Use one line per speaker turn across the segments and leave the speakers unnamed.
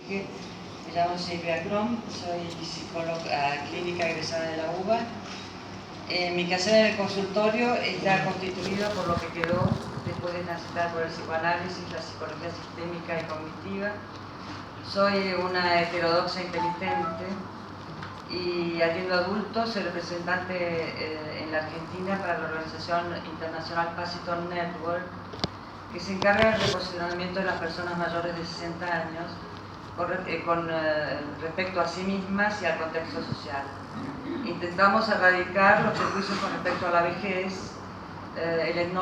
Me llamo Silvia Crom, soy psicóloga clínica egresada de la UBA. Mi quehacer en el consultorio está constituido por lo que quedó después de transitar por el psicoanálisis, la psicología sistémica y cognitiva. Soy una heterodoxa inteligente y atiendo adultos, soy representante en la Argentina para la organización internacional Passiton Network, que se encarga del reposicionamiento de las personas mayores de 60 años con respecto a sí mismas y al contexto social. Intentamos erradicar los prejuicios con respecto a la vejez. El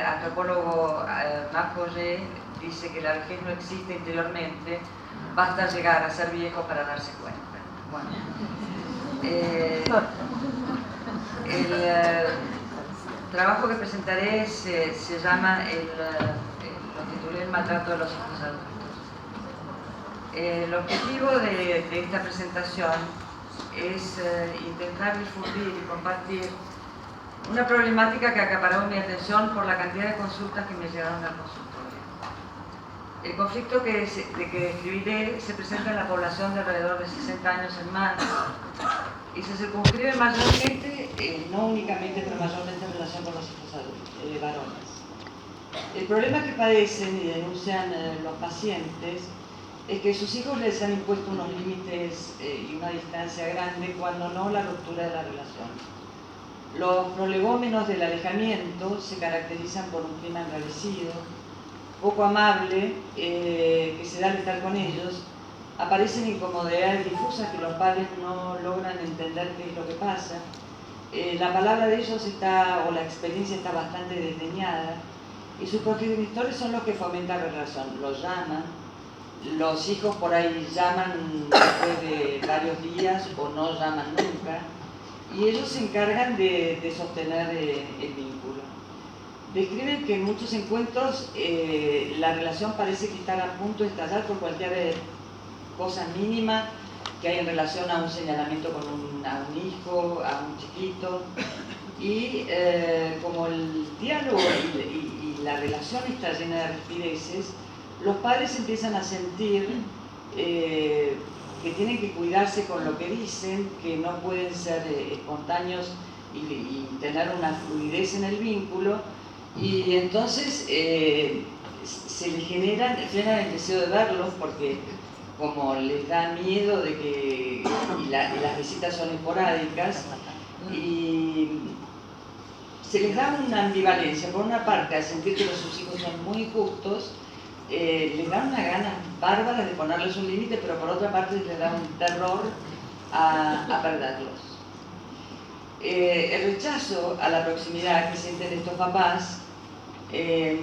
antropólogo Marc Augé dice que la vejez no existe interiormente, basta llegar a ser viejo para darse cuenta. Bueno, el trabajo que presentaré se llama, lo titulé El maltrato de los hijos adultos. El objetivo de esta presentación es intentar difundir y compartir una problemática que acaparó mi atención por la cantidad de consultas que me llegaron al consultorio. El conflicto que describiré se presenta en la población de alrededor de 60 años en más y se circunscribe mayormente, no únicamente, pero mayormente en relación con los hijos adultos, varones. El problema que padecen y denuncian los pacientes es que sus hijos les han impuesto unos límites y una distancia grande, cuando no la ruptura de la relación. Los prolegómenos del alejamiento se caracterizan por un clima enrarecido, poco amable, que se da al estar con ellos. Aparecen incomodidades difusas que los padres no logran entender qué es lo que pasa. La palabra de ellos o la experiencia está bastante desdeñada, y sus progenitores son los que fomentan la relación. Los llaman, los hijos por ahí llaman después de varios días o no llaman nunca, y ellos se encargan de sostener el vínculo. Describen que en muchos encuentros la relación parece que está a punto de estallar por cualquier cosa mínima que hay en relación a un señalamiento con a un hijo, a un chiquito, y como el diálogo y la relación está llena de rispideces, los padres empiezan a sentir que tienen que cuidarse con lo que dicen, que no pueden ser espontáneos y tener una fluidez en el vínculo, y entonces se les frenan el deseo de verlos, porque como les da miedo de que y las visitas son esporádicas, y se les da una ambivalencia. Por una parte, al sentir que sus hijos son muy injustos, les da una ganas bárbara de ponerles un límite, pero por otra parte les da un terror a perderlos. El rechazo a la proximidad que sienten estos papás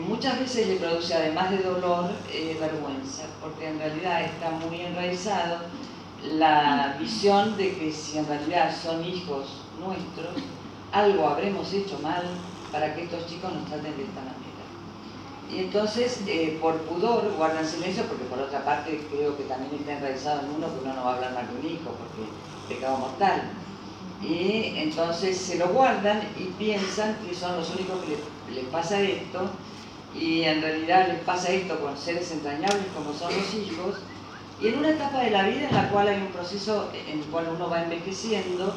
muchas veces le produce, además de dolor, vergüenza, porque en realidad está muy enraizado la visión de que si en realidad son hijos nuestros, algo habremos hecho mal para que estos chicos nos traten de esta manera. Y entonces, por pudor, guardan silencio, porque por otra parte creo que también está enraizado en uno que uno no va a hablar más de un hijo, porque es pecado mortal. Y entonces se lo guardan y piensan que son los únicos que les pasa esto, y en realidad les pasa esto con seres entrañables como son los hijos, y en una etapa de la vida en la cual hay un proceso en el cual uno va envejeciendo,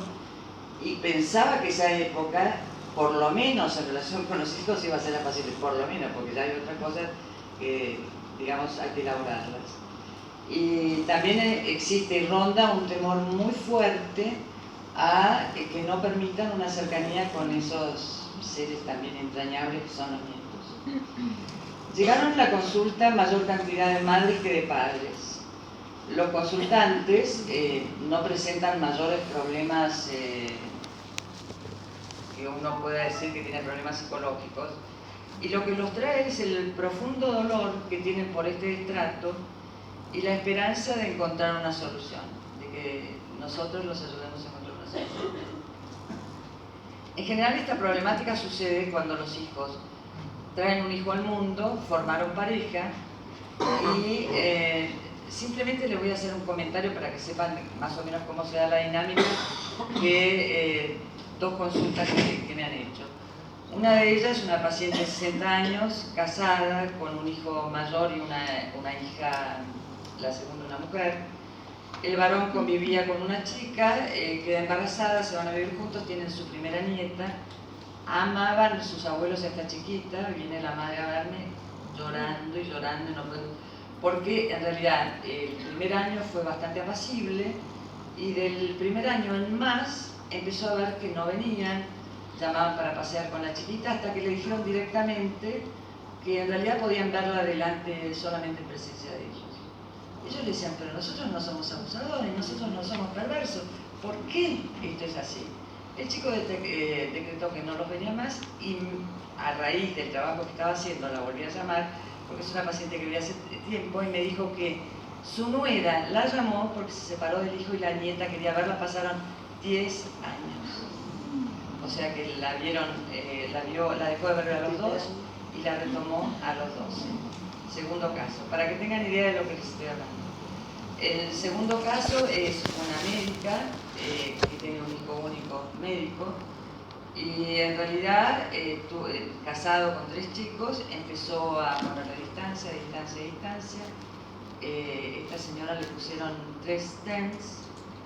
y pensaba que esa época, por lo menos en relación con los hijos, iba a ser apacible, por lo menos, porque ya hay otras cosas que, digamos, hay que elaborarlas. Y también existe y ronda un temor muy fuerte a que no permitan una cercanía con esos seres también entrañables que son los nietos. Llegaron a la consulta mayor cantidad de madres que de padres. Los consultantes no presentan mayores problemas que uno pueda decir que tienen problemas psicológicos, y lo que los trae es el profundo dolor que tienen por este estrato y la esperanza de encontrar una solución, de que nosotros los ayudemos a encontrar una solución. En general, esta problemática sucede cuando los hijos traen un hijo al mundo, formaron pareja, y simplemente les voy a hacer un comentario para que sepan más o menos cómo se da la dinámica, que dos consultas que me han hecho. Una de ellas es una paciente de 60 años, casada, con un hijo mayor y una hija la segunda una mujer. El varón convivía con una chica, queda embarazada, se van a vivir juntos, tienen su primera nieta, amaban sus abuelos a esta chiquita, viene la madre a verme llorando y llorando, y no puedo, porque en realidad el primer año fue bastante apacible y del primer año en más empezó a ver que no venían, llamaban para pasear con la chiquita hasta que le dijeron directamente que en realidad podían verla delante solamente en presencia de ellos. Ellos le decían, pero nosotros no somos abusadores, nosotros no somos perversos, ¿por qué esto es así? El chico decretó que no los venía más y a raíz del trabajo que estaba haciendo la volví a llamar, porque es una paciente que vivía hace tiempo, y me dijo que su nuera la llamó porque se separó del hijo y la nieta quería verla, pasaron 10 años. O sea que la vieron, la dejó de ver a los 2 y la retomó a los 12. Segundo caso, para que tengan idea de lo que les estoy hablando. El segundo caso es una médica que tiene un hijo único médico y en realidad, casado con 3 chicos, empezó a ponerle distancia. Esta señora le pusieron 3 stents.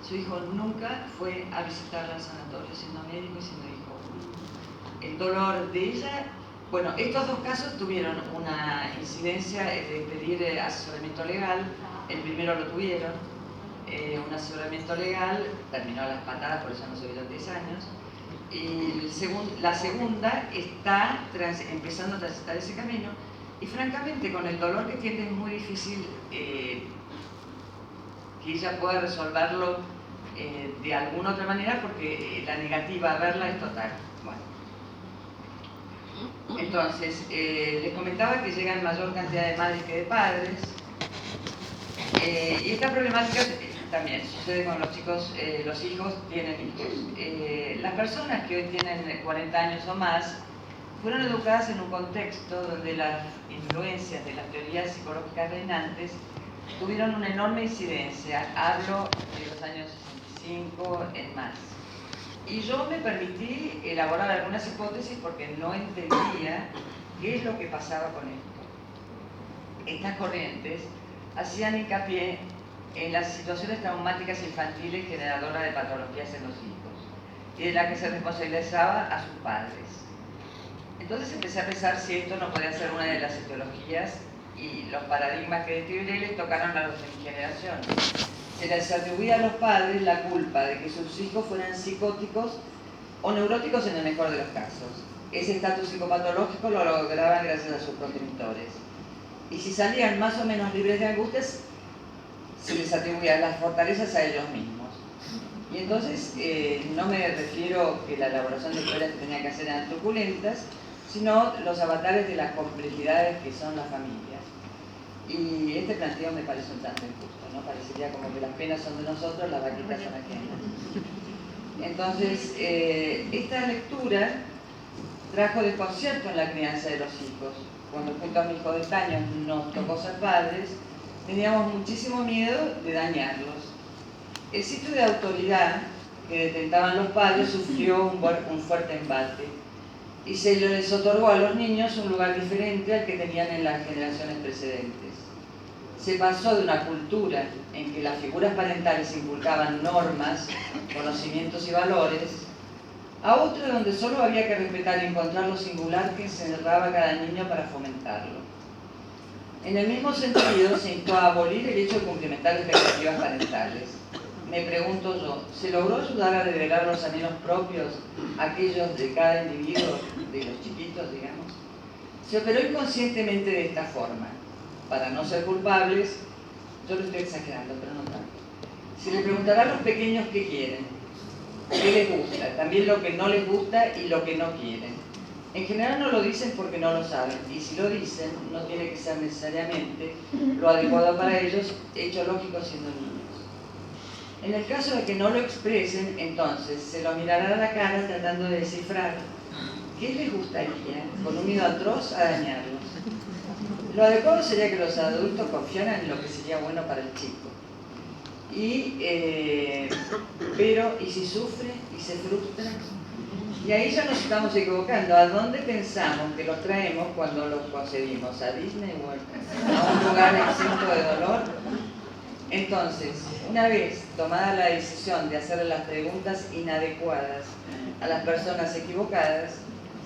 Su hijo nunca fue a visitarla al sanatorio, siendo médico y siendo hijo único. El dolor de ella. Bueno, estos 2 casos tuvieron una incidencia de pedir asesoramiento legal. El primero lo tuvieron, un asesoramiento legal, terminó a las patadas, por eso no se vieron 10 años. Y la segunda está empezando a transitar ese camino y francamente con el dolor que tiene es muy difícil que ella pueda resolverlo de alguna otra manera porque la negativa a verla es total. Bueno. Entonces, les comentaba que llegan mayor cantidad de madres que de padres, y esta problemática también sucede con los chicos, los hijos tienen hijos. Las personas que hoy tienen 40 años o más fueron educadas en un contexto donde las influencias de las teorías psicológicas reinantes tuvieron una enorme incidencia. Hablo de los años 65 en más. Y yo me permití elaborar algunas hipótesis porque no entendía qué es lo que pasaba con esto. Estas corrientes hacían hincapié en las situaciones traumáticas infantiles generadoras de patologías en los hijos y de las que se responsabilizaba a sus padres. Entonces empecé a pensar si esto no podía ser una de las etiologías y los paradigmas que describiré les tocaron a los de mi generación. Se les atribuía a los padres la culpa de que sus hijos fueran psicóticos o neuróticos en el mejor de los casos. Ese estatus psicopatológico lo lograban gracias a sus progenitores. Y si salían más o menos libres de angustias, se les atribuían las fortalezas a ellos mismos. Y entonces no me refiero que la elaboración de historias que tenía que hacer eran truculentas, sino los avatares de las complejidades que son las familias. Y este planteo me parece un tanto injusto, ¿no? Parecería como que las penas son de nosotros, las vaquitas son ajenas. Entonces, esta lectura trajo desconcierto en la crianza de los hijos. Cuando junto a mi hijo de 10 años nos tocó ser padres, teníamos muchísimo miedo de dañarlos. El sitio de autoridad que detentaban los padres sufrió un fuerte embate y se les otorgó a los niños un lugar diferente al que tenían en las generaciones precedentes. Se pasó de una cultura en que las figuras parentales inculcaban normas, conocimientos y valores, a otra donde solo había que respetar y encontrar lo singular que encerraba cada niño para fomentarlo. En el mismo sentido, se instó a abolir el hecho de cumplimentar expectativas parentales. Me pregunto yo, ¿se logró ayudar a revelar los anhelos propios, aquellos de cada individuo, de los chiquitos, digamos? Se operó inconscientemente de esta forma. Para no ser culpables, yo lo estoy exagerando, pero no tanto. Se le preguntará a los pequeños qué quieren, qué les gusta, también lo que no les gusta y lo que no quieren. En general no lo dicen porque no lo saben, y si lo dicen, no tiene que ser necesariamente lo adecuado para ellos, hecho lógico siendo niños. En el caso de que no lo expresen, entonces se lo mirará a la cara tratando de descifrar qué les gustaría, con un miedo atroz a dañarlos. Lo adecuado sería que los adultos confiaran en lo que sería bueno para el chico. Pero, ¿y si sufre y se frustra? Y ahí ya nos estamos equivocando. ¿A dónde pensamos que los traemos cuando los concebimos? ¿A Disney World? ¿A un lugar exento de dolor? Entonces, una vez tomada la decisión de hacerle las preguntas inadecuadas a las personas equivocadas,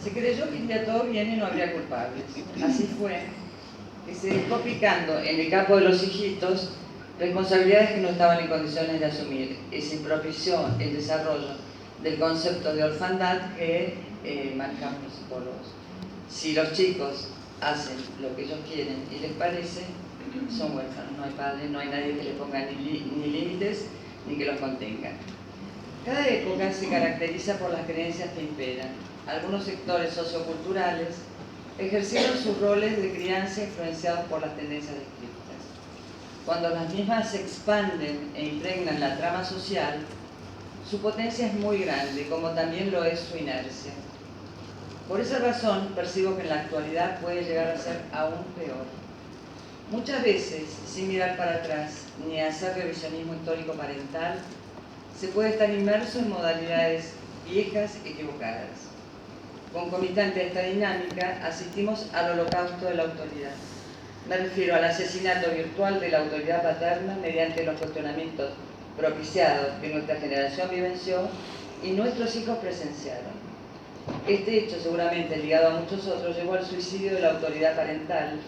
se creyó que iría todo bien y no habría culpables. Así fue que se dejó picando en el campo de los hijitos responsabilidades que no estaban en condiciones de asumir, y se propició el desarrollo del concepto de orfandad que manejamos los psicólogos. Si los chicos hacen lo que ellos quieren y les parece, son huérfanos, no hay padres, no hay nadie que les ponga ni límites ni que los contenga. Cada época se caracteriza por las creencias que imperan. Algunos sectores socioculturales ejercieron sus roles de crianza influenciados por las tendencias descritas. Cuando las mismas se expanden e impregnan la trama social, su potencia es muy grande, como también lo es su inercia. Por esa razón, percibo que en la actualidad puede llegar a ser aún peor. Muchas veces, sin mirar para atrás ni hacer revisionismo histórico parental, se puede estar inmerso en modalidades viejas equivocadas. Concomitante a esta dinámica, asistimos al holocausto de la autoridad. Me refiero al asesinato virtual de la autoridad paterna mediante los cuestionamientos propiciados que nuestra generación vivenció y nuestros hijos presenciaron. Este hecho, seguramente ligado a muchos otros, llevó al suicidio de la autoridad parental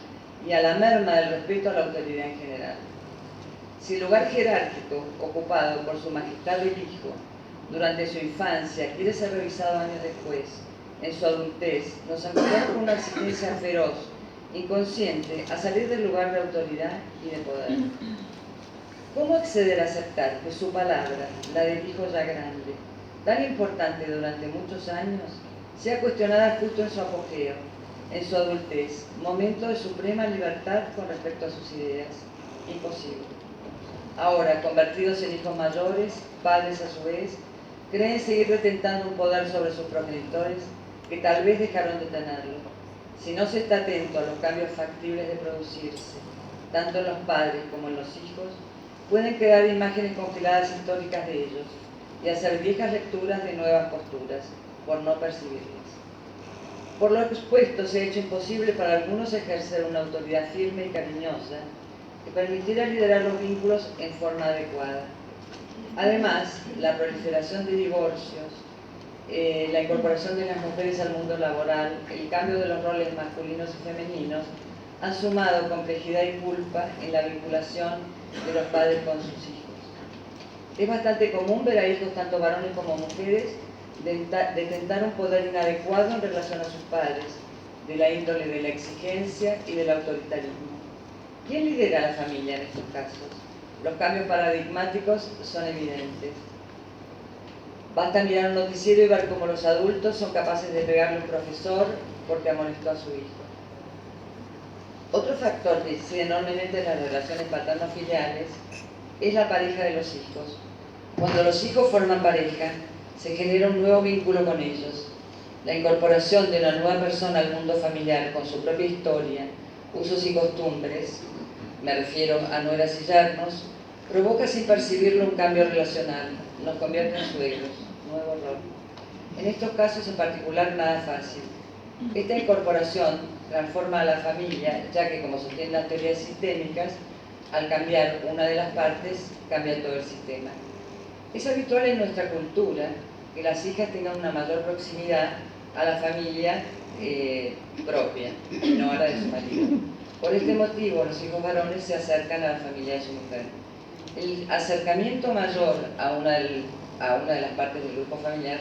y a la merma del respeto a la autoridad en general. Si el lugar jerárquico ocupado por su majestad del hijo durante su infancia quiere ser revisado años después, en su adultez, nos angustiamos con una exigencia feroz, inconsciente, a salir del lugar de autoridad y de poder. ¿Cómo acceder a aceptar que su palabra, la del hijo ya grande, tan importante durante muchos años, sea cuestionada justo en su apogeo, en su adultez, momento de suprema libertad con respecto a sus ideas? Imposible. Ahora, convertidos en hijos mayores, padres a su vez, creen seguir detentando un poder sobre sus progenitores que tal vez dejaron de tenerlo. Si no se está atento a los cambios factibles de producirse, tanto en los padres como en los hijos, pueden crear imágenes congeladas históricas de ellos y hacer viejas lecturas de nuevas posturas, por no percibirlas. Por lo expuesto, se ha hecho imposible para algunos ejercer una autoridad firme y cariñosa que permitiera liderar los vínculos en forma adecuada. Además, la proliferación de divorcios, la incorporación de las mujeres al mundo laboral, el cambio de los roles masculinos y femeninos, han sumado complejidad y culpa en la vinculación de los padres con sus hijos. Es bastante común ver a hijos, tanto varones como mujeres, detentar un poder inadecuado en relación a sus padres, de la índole de la exigencia y del autoritarismo. ¿Quién lidera a la familia en estos casos? Los cambios paradigmáticos son evidentes. Basta mirar un noticiero y ver cómo los adultos son capaces de pegarle a un profesor porque amonestó a su hijo. Otro factor que incide enormemente en las relaciones paterno-filiales es la pareja de los hijos. Cuando los hijos forman pareja, se genera un nuevo vínculo con ellos. La incorporación de una nueva persona al mundo familiar con su propia historia, usos y costumbres, me refiero a nueras y yernos, provoca sin percibirlo un cambio relacional, nos convierte en suegros, nuevo rol. En estos casos en particular nada fácil. Esta incorporación transforma a la familia, ya que, como sostienen las teorías sistémicas, al cambiar una de las partes, cambia todo el sistema. Es habitual en nuestra cultura que las hijas tengan una mayor proximidad a la familia propia, no a la de su marido. Por este motivo, los hijos varones se acercan a la familia de su mujer. El acercamiento mayor a una de las partes del grupo familiar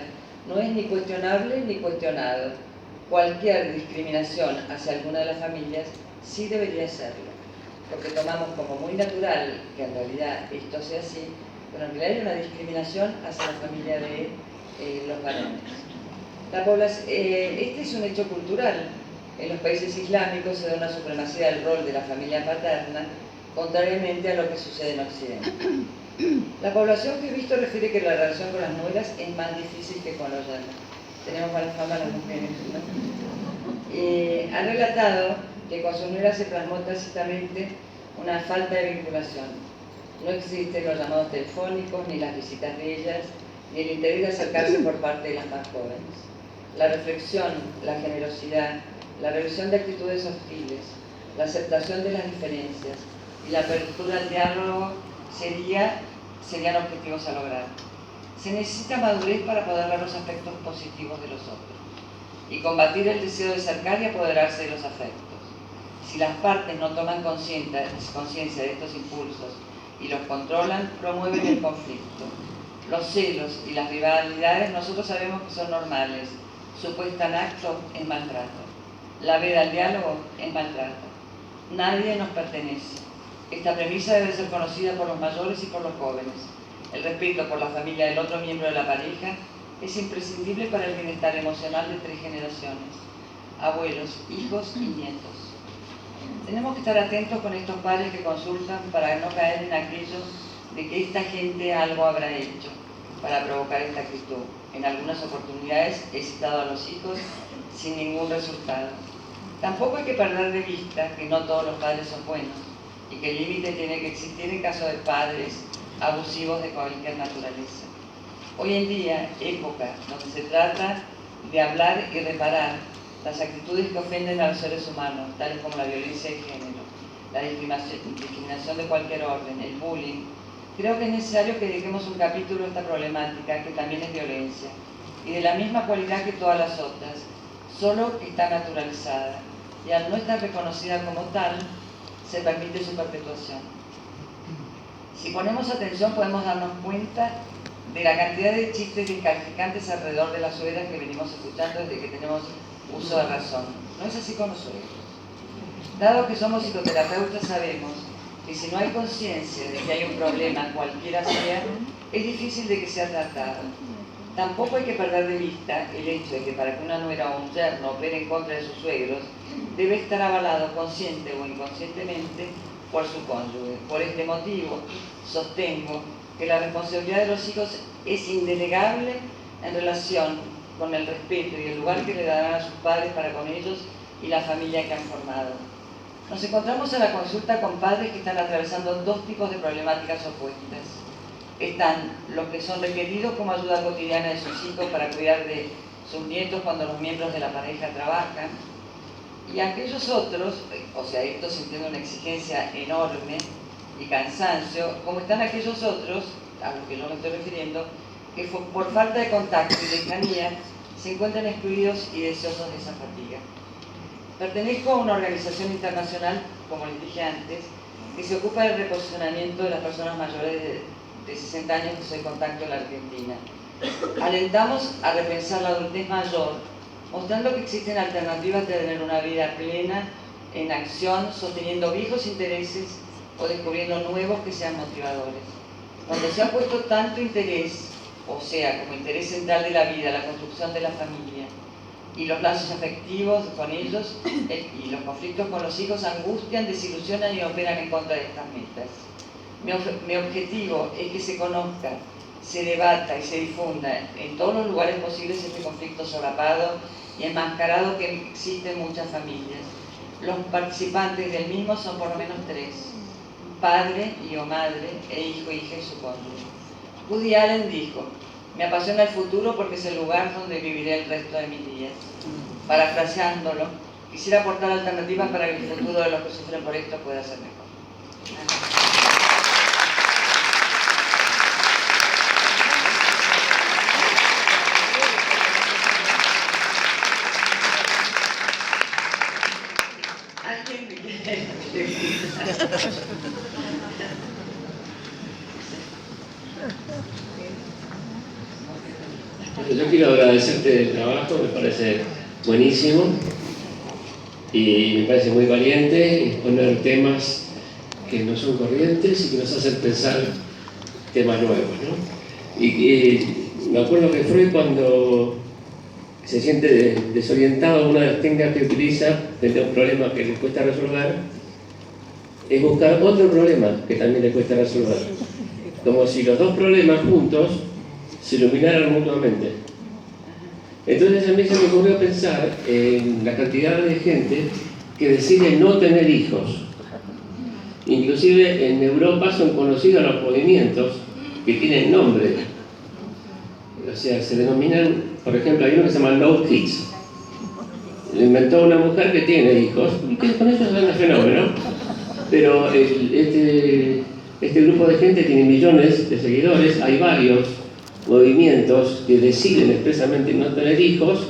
no es ni cuestionable ni cuestionado. Cualquier discriminación hacia alguna de las familias sí debería serlo, porque tomamos como muy natural que en realidad esto sea así, pero en realidad hay una discriminación hacia la familia de los varones. Este es un hecho cultural. En los países islámicos se da una supremacía del rol de la familia paterna, contrariamente a lo que sucede en Occidente. La población que he visto refiere que la relación con las nueras es más difícil que con los yernos. Tenemos mala fama las mujeres, ¿no? Han relatado que con sus nueras se plasmó tácitamente una falta de vinculación. No existen los llamados telefónicos, ni las visitas de ellas, ni el interés de acercarse por parte de las más jóvenes. La reflexión, la generosidad, la revisión de actitudes hostiles, la aceptación de las diferencias y la apertura al diálogo serían objetivos a lograr. Se necesita madurez para poder ver los aspectos positivos de los otros y combatir el deseo de cercar y apoderarse de los afectos. Si las partes no toman conciencia de estos impulsos y los controlan, promueven el conflicto. Los celos y las rivalidades nosotros sabemos que son normales. Su puesta en acto es maltrato. La veda al diálogo es maltrato. Nadie nos pertenece. Esta premisa debe ser conocida por los mayores y por los jóvenes. El respeto por la familia del otro miembro de la pareja es imprescindible para el bienestar emocional de 3 generaciones: abuelos, hijos y nietos. Tenemos que estar atentos con estos padres que consultan para no caer en aquello de que esta gente algo habrá hecho para provocar esta actitud. En algunas oportunidades he citado a los hijos sin ningún resultado. Tampoco hay que perder de vista que no todos los padres son buenos y que el límite tiene que existir en caso de padres abusivos de cualquier naturaleza. Hoy en día, época donde se trata de hablar y reparar las actitudes que ofenden a los seres humanos, tales como la violencia de género, la discriminación de cualquier orden, el bullying, creo que es necesario que dediquemos un capítulo a esta problemática, que también es violencia, y de la misma cualidad que todas las otras, solo que está naturalizada, y al no estar reconocida como tal, se permite su perpetuación. Si ponemos atención podemos darnos cuenta de la cantidad de chistes descalificantes alrededor de las suegras que venimos escuchando desde que tenemos uso de razón. ¿No es así con los suegros? Dado que somos psicoterapeutas, sabemos que si no hay conciencia de que hay un problema, cualquiera sea, es difícil de que sea tratado. Tampoco hay que perder de vista el hecho de que para que una nuera o un yerno opere en contra de sus suegros, debe estar avalado consciente o inconscientemente por su cónyuge. Por este motivo, sostengo que la responsabilidad de los hijos es indelegable en relación con el respeto y el lugar que le darán a sus padres para con ellos y la familia que han formado. Nos encontramos en la consulta con padres que están atravesando 2 tipos de problemáticas opuestas. Están los que son requeridos como ayuda cotidiana de sus hijos para cuidar de sus nietos cuando los miembros de la pareja trabajan, y aquellos otros, o sea, esto sintiendo una exigencia enorme y cansancio, como están aquellos otros, a los que yo me estoy refiriendo, que por falta de contacto y lejanía se encuentran excluidos y deseosos de esa fatiga. Pertenezco a una organización internacional, como les dije antes, que se ocupa del reposicionamiento de las personas mayores de 60 años que soy contacto en la Argentina. Alentamos a repensar la adultez mayor, mostrando que existen alternativas de tener una vida plena, en acción, sosteniendo viejos intereses o descubriendo nuevos que sean motivadores. Donde se ha puesto tanto interés, o sea, como interés central de la vida, la construcción de la familia y los lazos afectivos con ellos y los conflictos con los hijos angustian, desilusionan y operan en contra de estas metas. Mi objetivo es que se conozca, se debata y se difunda en todos los lugares posibles este conflicto solapado y enmascarado que existe en muchas familias. Los participantes del mismo son por lo menos 3, padre y o madre, e hijo, hija y su cónyuge. Woody Allen dijo: me apasiona el futuro porque es el lugar donde viviré el resto de mis días. Parafraseándolo, quisiera aportar alternativas para que el futuro de los que sufren por esto pueda ser mejor.
Yo quiero agradecerte el trabajo, me parece buenísimo y me parece muy valiente exponer temas que no son corrientes y que nos hacen pensar temas nuevos, ¿no? Y me acuerdo que Freud, cuando se siente desorientado, una de las técnicas que utiliza frente a un problema que le cuesta resolver es buscar otro problema que también le cuesta resolver, como si los 2 problemas juntos se iluminaran mutuamente. Entonces a mí se me ocurrió pensar en la cantidad de gente que decide no tener hijos. Inclusive en Europa son conocidos los movimientos que tienen nombre. O sea, se denominan, por ejemplo, hay uno que se llama No Kids. Lo inventó una mujer que tiene hijos y que con eso es un fenómeno. Pero este Este grupo de gente tiene millones de seguidores, hay varios movimientos que deciden expresamente no tener hijos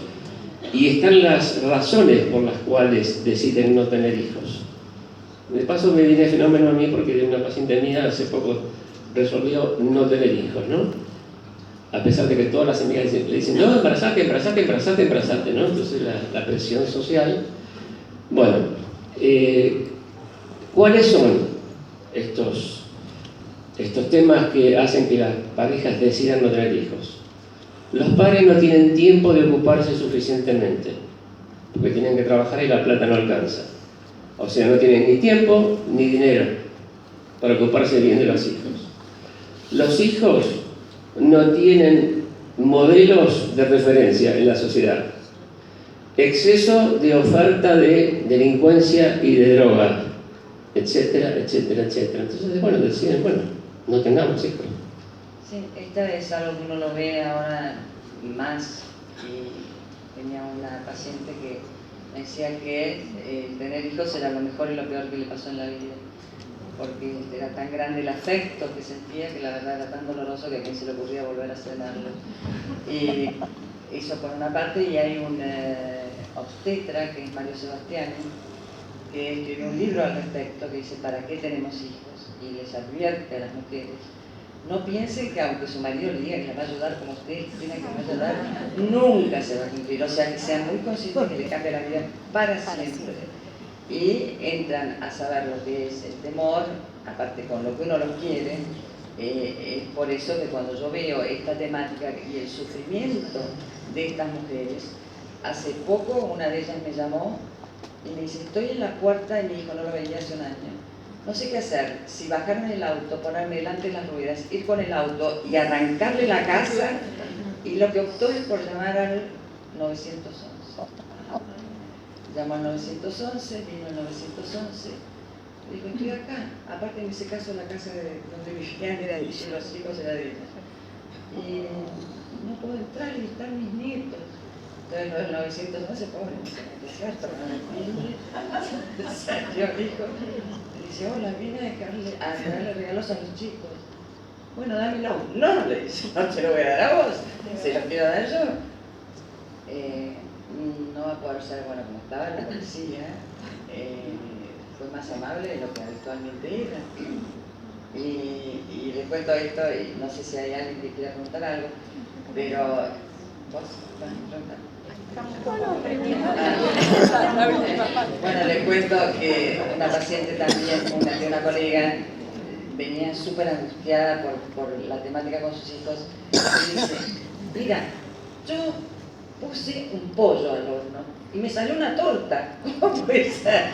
y están las razones por las cuales deciden no tener hijos. De paso me viene fenómeno a mí porque una paciente mía hace poco resolvió no tener hijos, ¿no? A pesar de que todas las amigas le dicen, no, embarazate, ¿no? Entonces la presión social. Bueno, ¿cuáles son estos temas que hacen que las parejas decidan no tener hijos? Los padres no tienen tiempo de ocuparse suficientemente, porque tienen que trabajar y la plata no alcanza. O sea, no tienen ni tiempo ni dinero para ocuparse bien de los hijos. Los hijos no tienen modelos de referencia en la sociedad. Exceso de oferta de delincuencia y de droga, etcétera, etcétera, etcétera. Entonces, bueno, deciden, bueno, no tengamos hijos.
Sí, esta es algo que uno lo ve ahora más. Y tenía una paciente que me decía que tener hijos era lo mejor y lo peor que le pasó en la vida, porque era tan grande el afecto que sentía que la verdad era tan doloroso que a quien se le ocurría volver a cenarlo. Y eso por una parte, y hay un obstetra que es Mario Sebastiani, que escribió un libro al respecto que dice ¿para qué tenemos hijos? Y les advierte a las mujeres: no piensen que aunque su marido le diga que le va a ayudar como usted tiene que ayudar, nunca se va a cumplir. O sea, que sean muy conscientes que le cambia la vida para siempre. Y entran a saber lo que es el temor, aparte con lo que uno los quiere. Es por eso que cuando yo veo esta temática y el sufrimiento de estas mujeres, hace poco una de ellas me llamó y me dice: estoy en la puerta de mi hijo, no lo veía hace un año. No sé qué hacer, si bajarme del auto, ponerme delante de las ruedas, ir con el auto y arrancarle la casa, y lo que optó es por llamar al 911. Llamó al 911, vino al 911, dijo: estoy acá. Aparte en ese caso la casa donde vivían era de ella, los hijos era de ella. Y no puedo entrar y están mis nietos. Entonces el 911, pobre, salió el hijo. Dice: hola, vine a darle regalos a los chicos. Bueno, dámelo. No, le dice, no te lo voy a dar a vos, se lo quiero dar yo. No va a poder ser, bueno, como estaba la policía, fue más amable de lo que habitualmente era. Y les cuento esto, y no sé si hay alguien que quiera preguntar algo, pero vos vas a preguntar. Bueno, les cuento que una paciente también, una colega, venía súper angustiada por la temática con sus hijos y dice: mira, yo puse un pollo al horno y me salió una torta. ¿Cómo puede ser?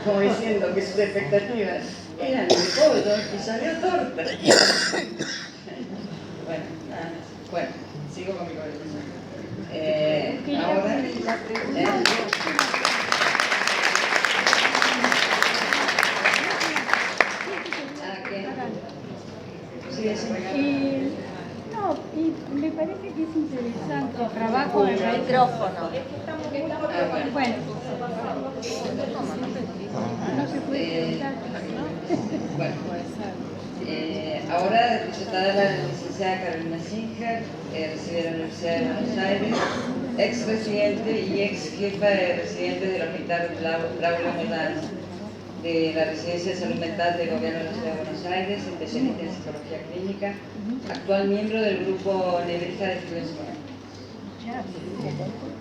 Como diciendo que sus expectativas eran de pollo y salió torta. Bueno, nada más. Bueno, sigo con mi conversación. Ahora,
no, y me parece que es interesante el trabajo del micrófono. Bueno, no se puede preguntar.
Bueno, ahora presentada la licenciada Carolina Singer, reside en la Universidad de Buenos Aires, ex residente y ex jefa de residentes del Hospital Braulio Medrano, de la Residencia de Salud Mental del Gobierno de la Ciudad de Buenos Aires, especialista en psicología clínica, actual miembro del grupo Nebrija de Estudios.